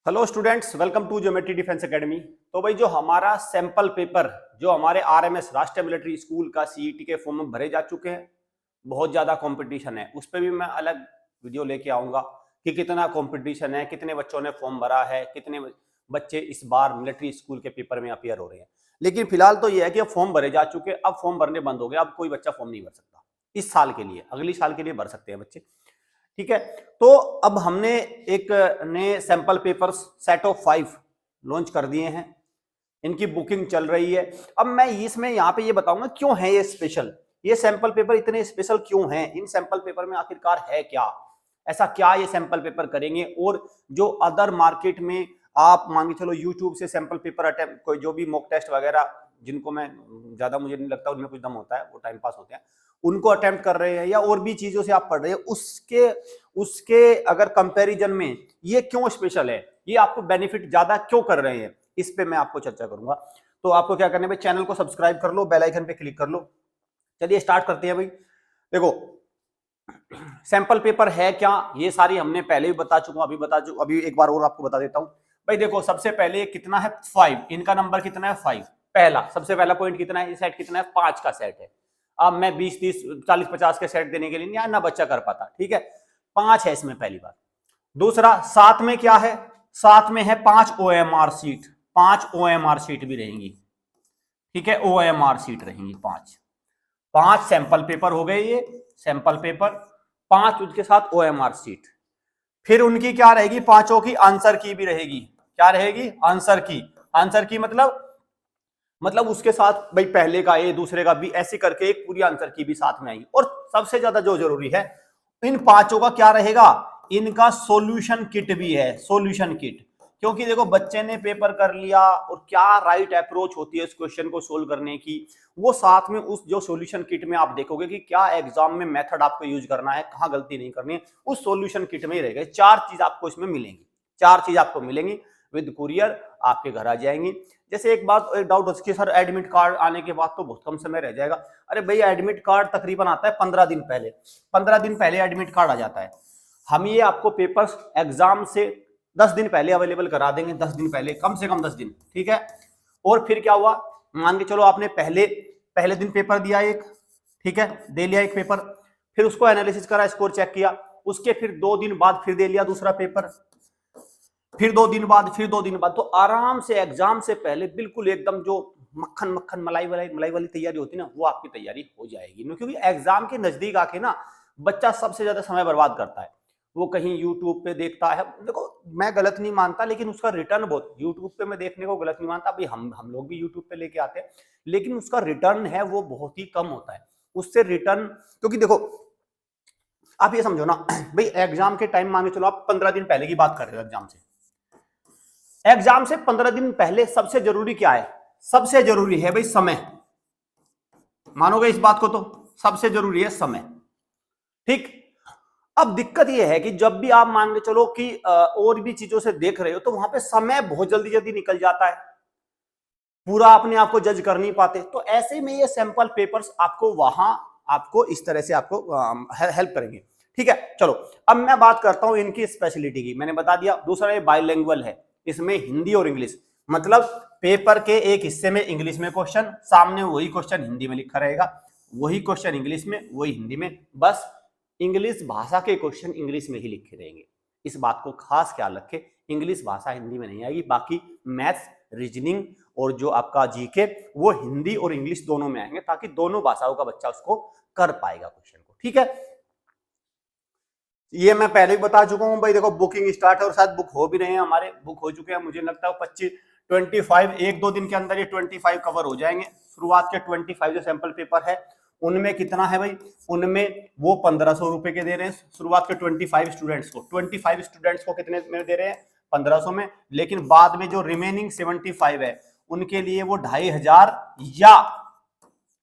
Hello students, welcome to geometry defence academy. तो भाई जो हमारा सैंपल पेपर जो हमारे आरएमएस राष्ट्रीय मिलिट्री स्कूल का सीईटी के फॉर्म में भरे जा चुके हैं, बहुत ज़्यादा कंपटीशन है। उस पर भी मैं अलग वीडियो लेके आऊँगा कि कितना कंपटीशन है, कितने बच्चों ने फॉर्म भरा है, कितने बच्चे इस बार मिलिट्री स्कूल के पेपर में अपियर हो रहे हैं। लेकिन फिलहाल तो ये है कि अब फॉर्म भरे जा चुके, अब फॉर्म भरने बंद हो गए। अब कोई बच्चा फॉर्म नहीं भर सकता इस साल के लिए, अगली साल के लिए भर सकते हैं बच्चे। ठीक है, तो अब हमने एक नए sample papers set of 5 launch कर दिए हैं। इनकी बुकिंग चल रही है। अब मैं इसमें यहाँ पे ये बताऊंगा क्यों है ये स्पेशल, ये सैंपल पेपर इतने स्पेशल क्यों हैं, इन सैंपल पेपर में आखिरकार है क्या, ऐसा क्या ये सैंपल पेपर करेंगे। और जो अदर मार्केट में आप मान के चलो यूट्यूब से सैंपल पेपर अटेम्प्ट, कोई जो भी मॉक टेस्ट वगैरह, जिनको मैं ज्यादा मुझे नहीं लगता उनमें कुछ दम होता है, वो टाइम पास होते हैं, उनको अटेम्प्ट कर रहे हैं या और भी चीजों से आप पढ़ रहे हैं, उसके उसके अगर कंपैरिजन में ये क्यों स्पेशल है, ये आपको बेनिफिट ज्यादा क्यों कर रहे हैं, इस पे मैं आपको चर्चा करूंगा। तो आपको क्या करना है भाई, चैनल को सब्सक्राइब कर लो, बेल आइकन पे क्लिक कर लो। चलिए स्टार्ट करते हैं भाई। देखो सैंपल पेपर है क्या, ये सारी हमने पहले भी बता चुका हूं, अभी एक बार और आपको बता देता हूं। भाई देखो सबसे पहले कितना है 5, इनका नंबर कितना है 5। पहला सबसे पहला पॉइंट कितना है, ये सेट कितना है 5 का सेट है। अब मैं 20 30 40 50 के सेट देने के लिए ना बच्चा कर पाता, ठीक है, 5 है इसमें पहली बात। दूसरा साथ में क्या है, साथ में है 5 OMR सीट, 5 OMR सीट भी रहेंगी। ठीक है, OMR सीट रहेंगी 5 सैंपल पेपर हो गए, ये सैंपल पेपर 5, उसके साथ OMR सीट। फिर उनकी क्या रहेगी, पांचों की आंसर की भी रहेगी। क्या रहेगी, आंसर की। आंसर की मतलब उसके साथ भाई पहले का ए दूसरे का बी ऐसे करके एक पूरी आंसर की भी साथ में आएगी। और सबसे ज्यादा जो जरूरी है, इन पांचों का क्या रहेगा, इनका सॉल्यूशन किट भी है, सॉल्यूशन किट। क्योंकि देखो बच्चे ने पेपर कर लिया और क्या राइट अप्रोच होती है इस क्वेश्चन को सोल्व करने की, वो साथ में उस जो सॉल्यूशन किट में आप देखोगे कि क्या एग्जाम में मेथड आपको यूज करना है, कहां गलती नहीं करनी है, उस सॉल्यूशन किट में ही रहेगा। 4 चीज आपको इसमें मिलेंगी, 4 चीज आपको मिलेंगी, विद कुरियर आपके घर आ जाएंगी। जैसे एक बात, एक डाउट हो सकती है, सर एडमिट कार्ड आने के बाद तो बहुत कम समय रह जाएगा। अरे भाई एडमिट कार्ड तकरीबन आता है 15 दिन पहले, 15 दिन पहले एडमिट कार्ड आ जाता है। हम ये आपको पेपर्स एग्जाम से 10 दिन पहले अवेलेबल करा देंगे, 10 दिन पहले, कम से कम 10 दिन, ठीक है। और फिर क्या हुआ, मान के चलो आपने पहले दिन पेपर दिया एक, ठीक है, दे लिया एक पेपर, फिर उसको एनालिसिस करा, स्कोर चेक किया, उसके फिर 2 दिन बाद फिर दे लिया दूसरा पेपर, फिर 2 दिन बाद, तो आराम से एग्जाम से पहले बिल्कुल एकदम जो मक्खन मक्खन मलाई वाली तैयारी होती है ना, वो आपकी तैयारी हो जाएगी। क्योंकि एग्जाम के नजदीक आके ना बच्चा सबसे ज्यादा समय बर्बाद करता है, वो कहीं यूट्यूब पे देखता है। देखो मैं गलत नहीं मानता, लेकिन उसका रिटर्न बहुत, यूट्यूब पे मैं देखने को गलत नहीं मानता, अभी हम लोग भी यूट्यूब पे लेके आते हैं, लेकिन उसका रिटर्न है वो बहुत ही कम होता है उससे रिटर्न। क्योंकि देखो आप ये समझो ना भाई, एग्जाम के टाइम मान के चलो आप 15 दिन पहले की बात कर रहे हो, एग्जाम से 15 दिन पहले सबसे जरूरी क्या है, सबसे जरूरी है भाई समय। मानोगे इस बात को, तो सबसे जरूरी है समय, ठीक। अब दिक्कत यह है कि जब भी आप मान के चलो कि और भी चीजों से देख रहे हो, तो वहां पे समय बहुत जल्दी जल्दी निकल जाता है, पूरा अपने आप को जज कर नहीं पाते। तो ऐसे में ये सैंपल पेपर्स आपको वहां, आपको इस तरह से आपको हेल्प करेंगे, ठीक है। चलो अब मैं बात करता हूं इनकी स्पेशलिटी की। मैंने बता दिया, दूसरा ये बाइलिंगुअल है, इसमें हिंदी और इंग्लिश, मतलब पेपर के एक हिस्से में इंग्लिश में क्वेश्चन, सामने वही क्वेश्चन हिंदी में लिखा रहेगा, वही क्वेश्चन इंग्लिश में वही हिंदी में, बस इंग्लिश भाषा के क्वेश्चन इंग्लिश में ही लिखे रहेंगे। इस बात को खास ख्याल रखें, इंग्लिश भाषा हिंदी में नहीं आएगी, बाकी मैथ्स, रीजनिंग और जो आपका जीके वो हिंदी और इंग्लिश दोनों में आएंगे, ताकि दोनों भाषाओं का बच्चा उसको कर पाएगा क्वेश्चन को, ठीक है। ये मैं पहले भी बता चुका हूं भाई। देखो बुकिंग स्टार्ट है और शायद बुक हो भी रहे हैं, हमारे बुक हो चुके हैं, मुझे लगता है 25 एक दो दिन के अंदर ये 25 कवर हो जाएंगे। शुरुआत के 25 जो सैंपल पेपर है उनमें कितना है भाई, उनमें वो 1500 रुपए के दे रहे हैं शुरुआत के 25 स्टूडेंट्स को। 25 स्टूडेंट्स को कितने में दे रहे हैं, 1500 में। लेकिन बाद में जो रिमेनिंग 75 है उनके लिए वो 2500 या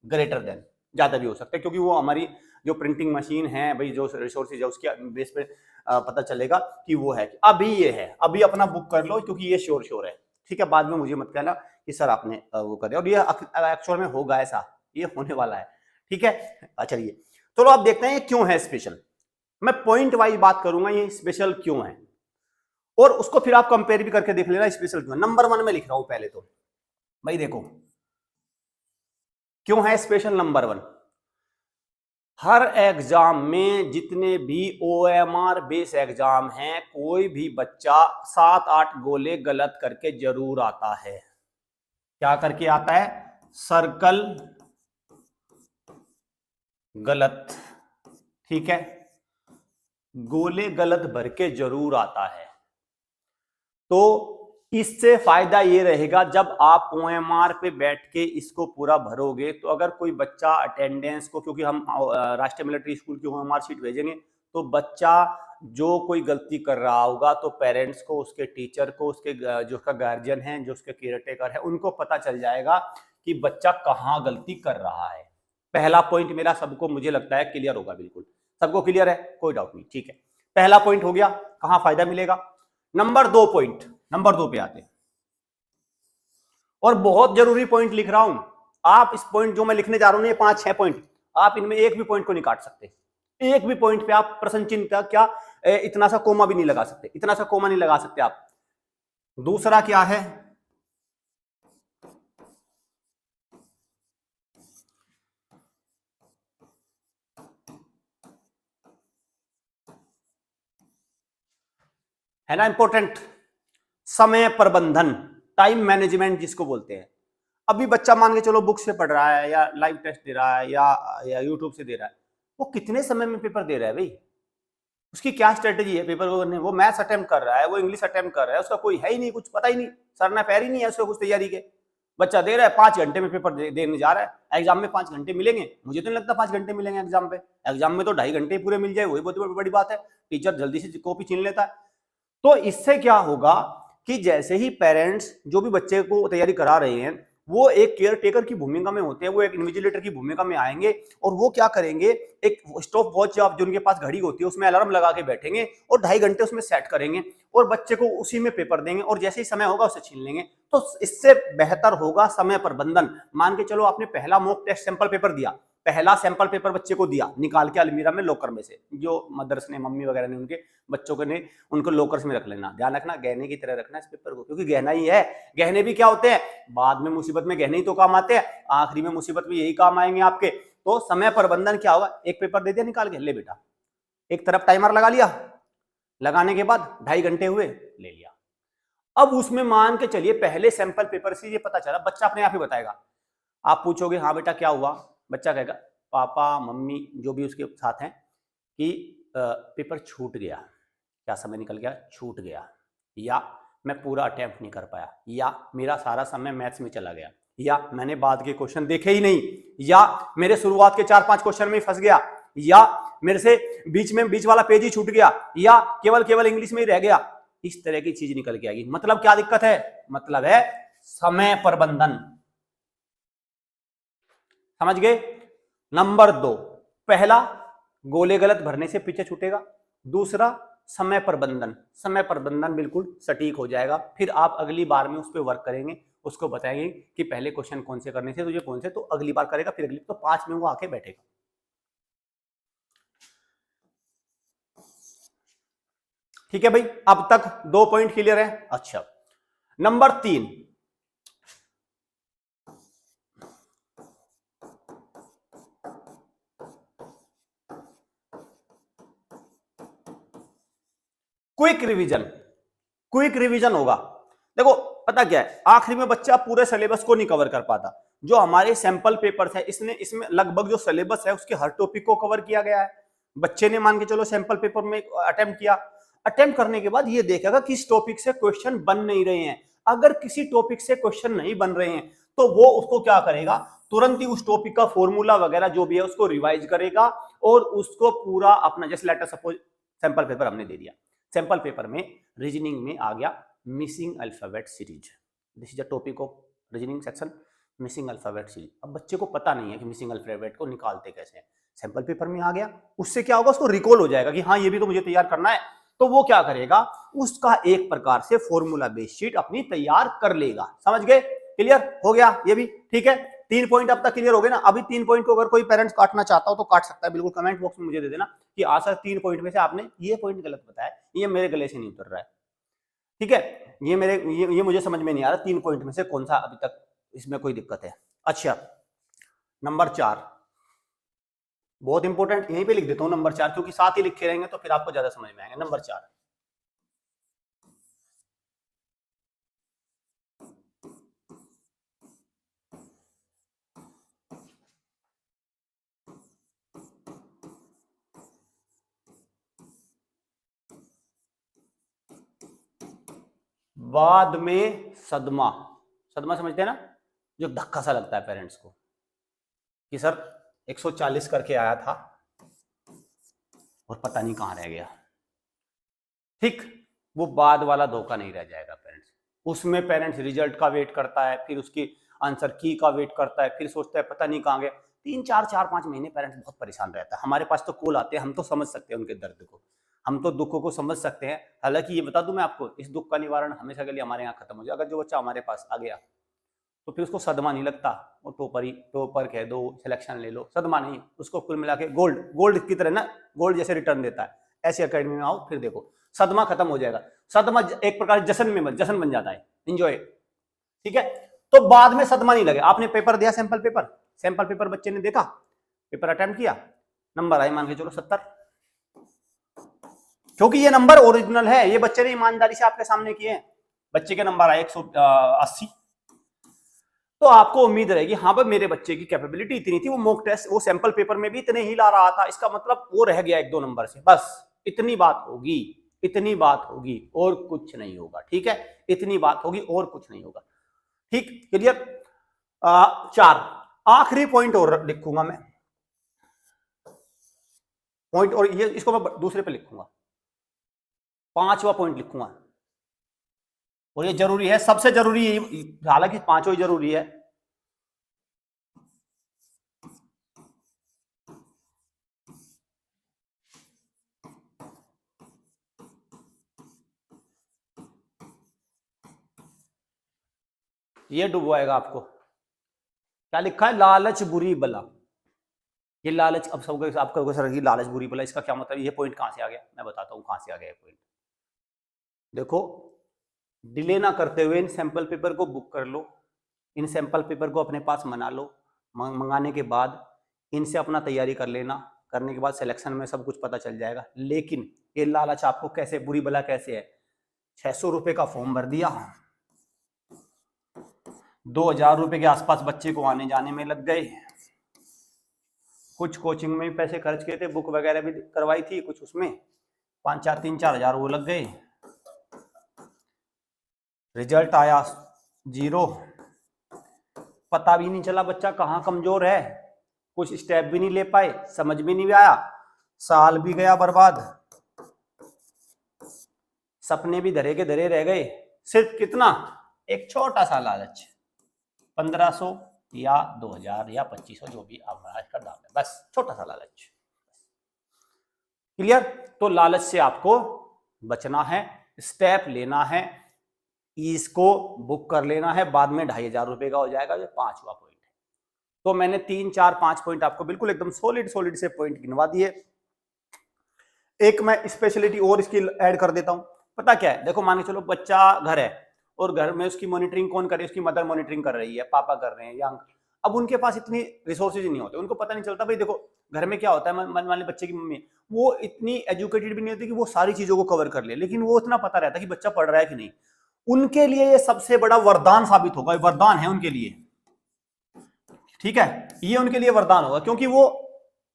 ग्रेटर देन, ज्यादा भी हो सकता है, क्योंकि वो हमारी जो प्रिंटिंग मशीन है भाई, जो रिसोर्सेज है उसके बेस पे पता चलेगा कि वो है। अभी ये है, अभी अपना बुक कर लो, क्योंकि ये श्योर है, ठीक है। बाद में मुझे मत कहना कि सर आपने वो कर दिया, और ये एक्चुअल में होगा ऐसा, ये होने वाला है, ठीक है। चलिए चलो अब देखते हैं ये क्यों है स्पेशल। मैं पॉइंट वाइज बात करूंगा ये स्पेशल क्यों है। और उसको फिर आप कंपेयर भी करके देख लेना स्पेशल क्यों। नंबर 1 में लिख रहा हूं पहले तो भाई देखो क्यों है स्पेशल नंबर 1। हर एग्जाम में जितने भी OMR बेस एग्जाम हैं कोई भी बच्चा 7-8 गोले गलत करके जरूर आता है। क्या करके आता है? सर्कल गलत, ठीक है, गोले गलत भर के जरूर आता है। तो इससे फायदा ये रहेगा जब आप OMR पे बैठ के इसको पूरा भरोगे तो अगर कोई बच्चा अटेंडेंस को, क्योंकि हम राष्ट्रीय मिलिट्री स्कूल की OMR शीट भेजेंगे, तो बच्चा जो कोई गलती कर रहा होगा तो पेरेंट्स को, उसके टीचर को, उसके जो उसका गार्जियन है, जो उसके केयरटेकर है, उनको पता चल जाएगा कि बच्चा कहाँ गलती कर रहा है। पहला पॉइंट मेरा सबको मुझे लगता है क्लियर होगा, बिल्कुल सबको क्लियर है, कोई डाउट नहीं, ठीक है। पहला पॉइंट हो गया, कहां फायदा मिलेगा। नंबर 2 पॉइंट, नंबर 2 पे आते हैं और बहुत जरूरी पॉइंट लिख रहा हूं। आप इस पॉइंट जो मैं लिखने जा रहा हूं, ये 5-6 पॉइंट, आप इनमें एक भी पॉइंट को नहीं काट सकते। एक भी पॉइंट पे आप प्रश्न चिन्ह का क्या इतना सा कोमा भी नहीं लगा सकते, इतना सा कोमा नहीं लगा सकते आप। दूसरा क्या है, है ना इंपॉर्टेंट, समय प्रबंधन, टाइम मैनेजमेंट जिसको बोलते हैं। अभी बच्चा मान के चलो बुक से पढ़ रहा है या लाइव टेस्ट दे रहा है या यूट्यूब से दे रहा है, वो कितने समय में पेपर दे रहा है भाई, उसकी क्या स्ट्रेटेजी है पेपर को करने। वो मैथ्स अटेम्प्ट कर रहा है, वो इंग्लिश अटेम्प्ट कर रहा है, उसका कोई है ही नहीं, कुछ पता ही नहीं, सरना पैर ही नहीं है उसको कुछ तैयारी के। बच्चा दे रहा है, 5 घंटे में पेपर देने जा रहा है। एग्जाम में 5 घंटे मिलेंगे? मुझे तो नहीं लगता 5 घंटे मिलेंगे एग्जाम पे। एग्जाम में तो 2.5 घंटे पूरे मिल जाए, वही बहुत बड़ी बात है। टीचर जल्दी से कॉपी छीन लेता है। तो इससे क्या होगा कि जैसे ही पेरेंट्स जो भी बच्चे को तैयारी करा रहे हैं वो एक केयर टेकर की भूमिका में होते हैं, वो एक इन्विजिलेटर की भूमिका में आएंगे और वो क्या करेंगे, एक स्टॉप वॉच जो उनके पास घड़ी होती है उसमें अलार्म लगा के बैठेंगे और 2.5 घंटे उसमें सेट करेंगे और बच्चे को उसी में पेपर देंगे और जैसे ही समय होगा उसे छीन लेंगे। तो इससे बेहतर होगा समय प्रबंधन। मान के चलो आपने पहला मॉक टेस्ट सैंपल पेपर दिया, पहला सैंपल पेपर बच्चे को दिया निकाल के अलमीरा में लॉकर में से, जो मदर्स ने, मम्मी वगैरह ने उनके बच्चों के ने उनको लॉकर्स में रख लेना। ध्यान रखना गहने की तरह रखना इस पेपर को, क्योंकि गहना ही है। गहने भी क्या होते हैं, बाद में मुसीबत में गहने ही तो काम आते हैं, आखिरी में मुसीबत में यही काम आएंगे आपके। तो समय प्रबंधन क्या होगा, एक पेपर दे दिया निकाल के, ले बेटा, एक तरफ टाइमर लगा लिया, लगाने के बाद 2.5 घंटे हुए, ले लिया। अब उसमें मान के चलिए पहले सैंपल पेपर से ये पता चला, बच्चा अपने आप ही बताएगा। आप पूछोगे हाँ बेटा क्या हुआ, बच्चा कहेगा पापा मम्मी जो भी उसके साथ हैं कि पेपर छूट गया, क्या समय निकल गया, छूट गया, या मैं पूरा अटेम्प्ट नहीं कर पाया, या मेरा सारा समय मैथ्स में चला गया, या मैंने बाद के क्वेश्चन देखे ही नहीं, या मेरे शुरुआत के 4-5 क्वेश्चन में फंस गया, या मेरे से बीच वाला पेज ही छूट गया, या केवल इंग्लिश में ही रह गया। इस तरह की चीज निकल के आएगी। मतलब क्या दिक्कत है, मतलब है समय प्रबंधन। समझ गए। नंबर 2, पहला गोले गलत भरने से पीछे छूटेगा, दूसरा समय प्रबंधन। समय प्रबंधन बिल्कुल सटीक हो जाएगा, फिर आप अगली बार में उस पर वर्क करेंगे, उसको बताएंगे कि पहले क्वेश्चन कौन से करने थे तुझे, कौन से, तो अगली बार करेगा, फिर अगली, तो 5 में वो आके बैठेगा। ठीक है भाई, अब तक 2 पॉइंट क्लियर है। अच्छा, number 3, quick revision. Quick revision होगा। देखो पता क्या है, आखिरी में बच्चा पूरे सिलेबस को नहीं कवर कर पाता। जो हमारे सैंपल पेपर्स है इसमें लगभग जो सिलेबस है उसके हर टॉपिक को कवर किया गया है। बच्चे ने मान के चलो सैंपल पेपर में अटेम्प्ट किया, अटेम्प्ट करने के बाद ये देखेगा किस टॉपिक से क्वेश्चन बन नहीं रहे हैं। अगर किसी टॉपिक से क्वेश्चन नहीं बन रहे हैं तो वो उसको क्या करेगा, तुरंत ही उस टॉपिक का फॉर्मूला वगैरह जो भी है उसको रिवाइज करेगा और उसको पूरा अपना, जैसे लेटर सपोज सैंपल पेपर हमने दे दिया, सैंपल पेपर में रीजनिंग में आ गया missing alphabet series, this is a topic of reasoning section, missing alphabet series. अब बच्चे को पता नहीं है कि मिसिंग अल्फाबेट को निकालते कैसे हैं, सैंपल पेपर में आ गया, उससे क्या होगा, उसको रिकॉल हो जाएगा कि हाँ ये भी तो मुझे तैयार करना है। तो वो क्या करेगा, उसका एक प्रकार से फॉर्मूला बेस्ड शीट अपनी तैयार कर लेगा। समझ गए, क्लियर हो गया ये भी, ठीक है। 3 पॉइंट अब तक क्लियर हो गए ना। अभी 3 पॉइंट को अगर कोई पेरेंट्स काटना चाहता हो तो काट सकता है, बिल्कुल कमेंट बॉक्स में मुझे दे देना कि सर 3 पॉइंट में से आपने ये पॉइंट गलत बताया, ये मेरे गले से नहीं उतर रहा है। ठीक है, ये मुझे समझ में नहीं आ रहा 3 पॉइंट में से कौन सा अभी तक इसमें कोई दिक्कत है। अच्छा, नंबर 4 बहुत इंपॉर्टेंट, यहीं पे लिख देता हूं नंबर 4, क्योंकि साथ ही लिखे रहेंगे तो फिर आपको ज्यादा समझ में आएंगे। नंबर 4, बाद में सदमा। सदमा समझते हैं ना, जो धक्का सा लगता है पेरेंट्स को कि सर 140 करके आया था और पता नहीं कहां रह गया। ठीक, वो बाद वाला धोखा नहीं रह जाएगा पेरेंट्स। उसमें पेरेंट्स रिजल्ट का वेट करता है, फिर उसकी आंसर की का वेट करता है, फिर सोचता है पता नहीं कहां गया। 3-4 5 महीने पेरेंट्स बहुत परेशान रहता है। हमारे पास तो कॉल आते हैं, हम तो समझ सकते हैं उनके दर्द को, हम तो दुखों को समझ सकते हैं। हालांकि ये बता दूं मैं आपको, इस दुख का निवारण हमेशा के लिए हमारे यहाँ खत्म हो जाए। अगर जो बच्चा हमारे पास आ गया तो फिर उसको सदमा नहीं लगता, वो टॉपर कह दो, सिलेक्शन ले लो, सदमा नहीं, उसको कुल मिला के गोल्ड की तरह ना, गोल्ड जैसे रिटर्न देता है। ऐसी अकेडमी में आओ, फिर देखो सदमा खत्म हो जाएगा। सदमा एक प्रकार जश्न बन जाता है, इंजॉय। ठीक है, तो बाद में सदमा नहीं लगे। आपने पेपर दिया, सैंपल पेपर बच्चे ने देखा, पेपर अटेम्प्ट किया, नंबर आए मान के चलो 70, क्योंकि ये नंबर ओरिजिनल है, ये बच्चे ने ईमानदारी से आपके सामने किए हैं। बच्चे के नंबर आए 180, तो आपको उम्मीद रहेगी हाँ भाई मेरे बच्चे की कैपेबिलिटी इतनी थी, वो मॉक टेस्ट वो सैंपल पेपर में भी इतने ही ला रहा था, इसका मतलब वो रह गया 1-2 नंबर से, बस इतनी बात होगी, इतनी बात होगी और कुछ नहीं होगा। ठीक है, इतनी बात होगी और कुछ नहीं होगा। ठीक, क्लियर। 4 आखिरी पॉइंट और लिखूंगा मैं, पॉइंट, और ये इसको मैं दूसरे पे लिखूंगा, 5वां पॉइंट लिखूंगा, और ये जरूरी है, सबसे जरूरी, हालांकि 5 ही जरूरी है। ये डुबवाएगा आपको। क्या लिखा है? लालच बुरी बला। ये लालच, अब सब आपका सर ये लालच बुरी बला, इसका क्या मतलब? ये पॉइंट कहां से आ गया? मैं बताता हूं कहां से आ गया ये पॉइंट। देखो, डिले ना करते हुए इन सैंपल पेपर को बुक कर लो, इन सैंपल पेपर को अपने पास मना लो, मंगाने के बाद इनसे अपना तैयारी कर लेना, करने के बाद सिलेक्शन में सब कुछ पता चल जाएगा। लेकिन ये लालच आपको कैसे, बुरी बला कैसे है? 600 रुपए का फॉर्म भर दिया, 2000 रुपए के आसपास बच्चे को आने जाने में लग गए, कुछ कोचिंग में भी पैसे खर्च किए थे, बुक वगैरह भी करवाई थी कुछ, उसमें 3-4 हजार वो लग गए, रिजल्ट आया 0, पता भी नहीं चला बच्चा कहाँ कमजोर है, कुछ स्टेप भी नहीं ले पाए, समझ भी नहीं आया, साल भी गया बर्बाद, सपने भी धरे के धरे रह गए। सिर्फ कितना? एक छोटा सा लालच, 1500 या 2000 या 2500 जो भी हमारा इसका दाम है, बस छोटा सा लालच। क्लियर? तो लालच से आपको बचना है, स्टेप लेना है, इसको बुक कर लेना है, बाद में 2500 रुपए का हो जाएगा। ये 5वां पॉइंट है। तो मैंने 3 4 5 पॉइंट आपको बिल्कुल एकदम सॉलिड से पॉइंट गिनवा दिए। एक मैं स्पेशलिटी और इसकी ऐड कर देता हूं। पता क्या है? देखो, मान के चलो बच्चा घर है और घर में उसकी मॉनिटरिंग कौन करे? उसकी मदर मॉनिटरिंग कर रही है, पापा कर रहे हैं या अंकल। अब उनके पास इतनी रिसोर्सेज नहीं होते, उनको पता नहीं चलता। भाई देखो, घर में क्या होता है, मान ली बच्चे की मम्मी, वो इतनी एजुकेटेड भी नहीं होती कि वो सारी चीजों को कवर कर ले, लेकिन वो इतना पता रहता है कि बच्चा पढ़ रहा है कि नहीं। उनके लिए ये सबसे बड़ा वरदान साबित होगा, वरदान है उनके लिए। ठीक है, ये उनके लिए वरदान होगा, क्योंकि वो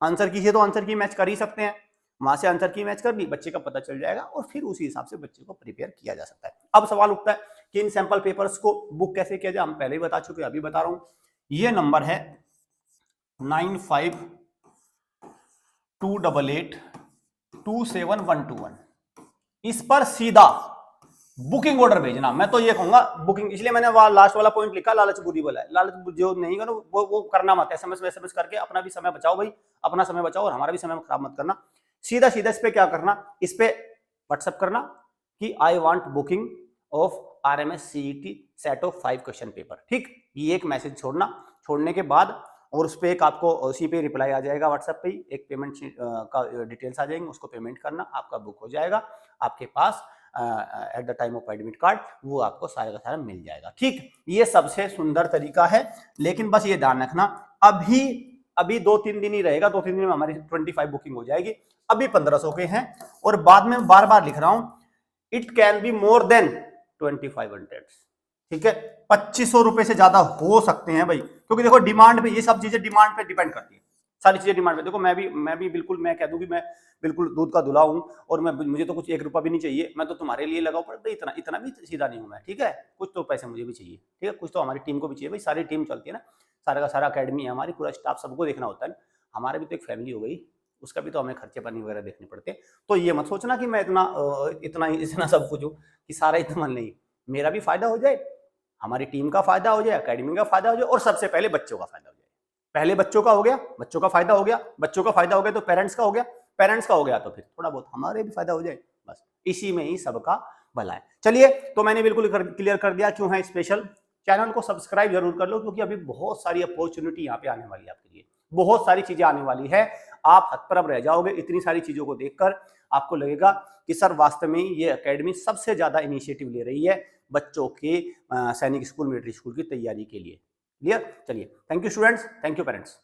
आंसर की है तो आंसर की मैच कर ही सकते हैं, वहां से आंसर की मैच कर ली, बच्चे का पता चल जाएगा और फिर उसी हिसाब से बच्चे को प्रिपेयर किया जा सकता है। अब सवाल उठता है कि इन सैंपल पेपर्स को बुक कैसे किया जाए? हम पहले ही बता चुके हैं, अभी बता रहा हूं। ये नंबर है 9528827121। इस पर सीधा बुकिंग ऑर्डर भेजना। मैं तो ये कहूंगा बुकिंग, इसलिए मैंने लास्ट वाला पॉइंट लिखा, लालच बुरी बला है। लालच जो नहीं करो वो करना मत, एसएमएस करके अपना भी समय बचाओ भाई, अपना समय बचाओ और हमारा भी समय खराब मत करना। सीधा इस पे क्या करना, इस पे व्हाट्सएप करना कि I want booking of RMS CET set of 5 question paper. ठीक, ये एक मैसेज छोड़ना, छोड़ने के बाद और उस पर एक आपको उसी पे रिप्लाई आ जाएगा व्हाट्सएप पे ही, एक पेमेंट का डिटेल्स आ जाएंगे, उसको पेमेंट करना, आपका बुक हो जाएगा। आपके पास at the time of admit card, वो आपको सारा का सारा मिल जाएगा। ठीक, ये सबसे सुंदर तरीका है। लेकिन बस ये ध्यान रखना, अभी 2-3 दिन ही रहेगा, 2-3 दिन में हमारी 25 बुकिंग हो जाएगी। अभी 1500 के हैं, और बाद में बार बार लिख रहा हूं, it can be more than 2500। ठीक है, 2500 रुपए से ज्यादा हो सकते हैं भाई, क्योंकि देखो डिमांड पे, ये सब चीजें डिमांड पे डिपेंड करती है, सारी चीजें डिमांड पे। देखो मैं भी बिल्कुल, मैं कह दूं कि मैं बिल्कुल दूध का धुला हूं, और मुझे तो कुछ 1 रुपया भी नहीं चाहिए, मैं तो तुम्हारे लिए लगाऊं, पर भाई इतना भी सीधा नहीं हूं मैं। ठीक है, कुछ तो पैसे मुझे भी चाहिए। ठीक है, कुछ तो हमारी टीम को भी चाहिए भाई, सारी टीम चलती है ना, सारा का सारा अकेडमी है हमारी, पूरा स्टाफ, सबको देखना होता है। हमारा भी तो एक फैमिली हो गई, उसका भी तो हमें खर्चे पानी वगैरह देखने पड़ते हैं। तो ये मत सोचना कि मैं इतना सब कुछ हूँ कि सारा इतना नहीं, मेरा भी फायदा हो जाए, हमारी टीम का फायदा हो जाए, अकेडमी का फायदा हो जाए, और सबसे पहले बच्चों का फायदा हो जाए। पहले बच्चों का हो गया, बच्चों का फायदा हो गया, बच्चों का फायदा हो गया तो पेरेंट्स का हो गया, पेरेंट्स का हो गया तो फिर थोड़ा बहुत हमारे भी फायदा हो जाए, बस इसी में ही सबका भला है। चलिए, तो मैंने बिल्कुल क्लियर कर दिया क्यों है स्पेशल। चैनल को सब्सक्राइब जरूर कर लो, क्योंकि अभी बहुत सारी अपॉर्चुनिटी यहाँ पे आने वाली है आपके लिए, बहुत सारी चीजें आने वाली है। आप हतप्रभ रह जाओगे इतनी सारी चीजों को देखकर, आपको लगेगा कि सर वास्तव में ये एकेडमी सबसे ज्यादा इनिशिएटिव ले रही है बच्चों के सैनिक स्कूल, मिलिट्री स्कूल की तैयारी के लिए। क्लियर? चलिए, thank you students, thank you parents.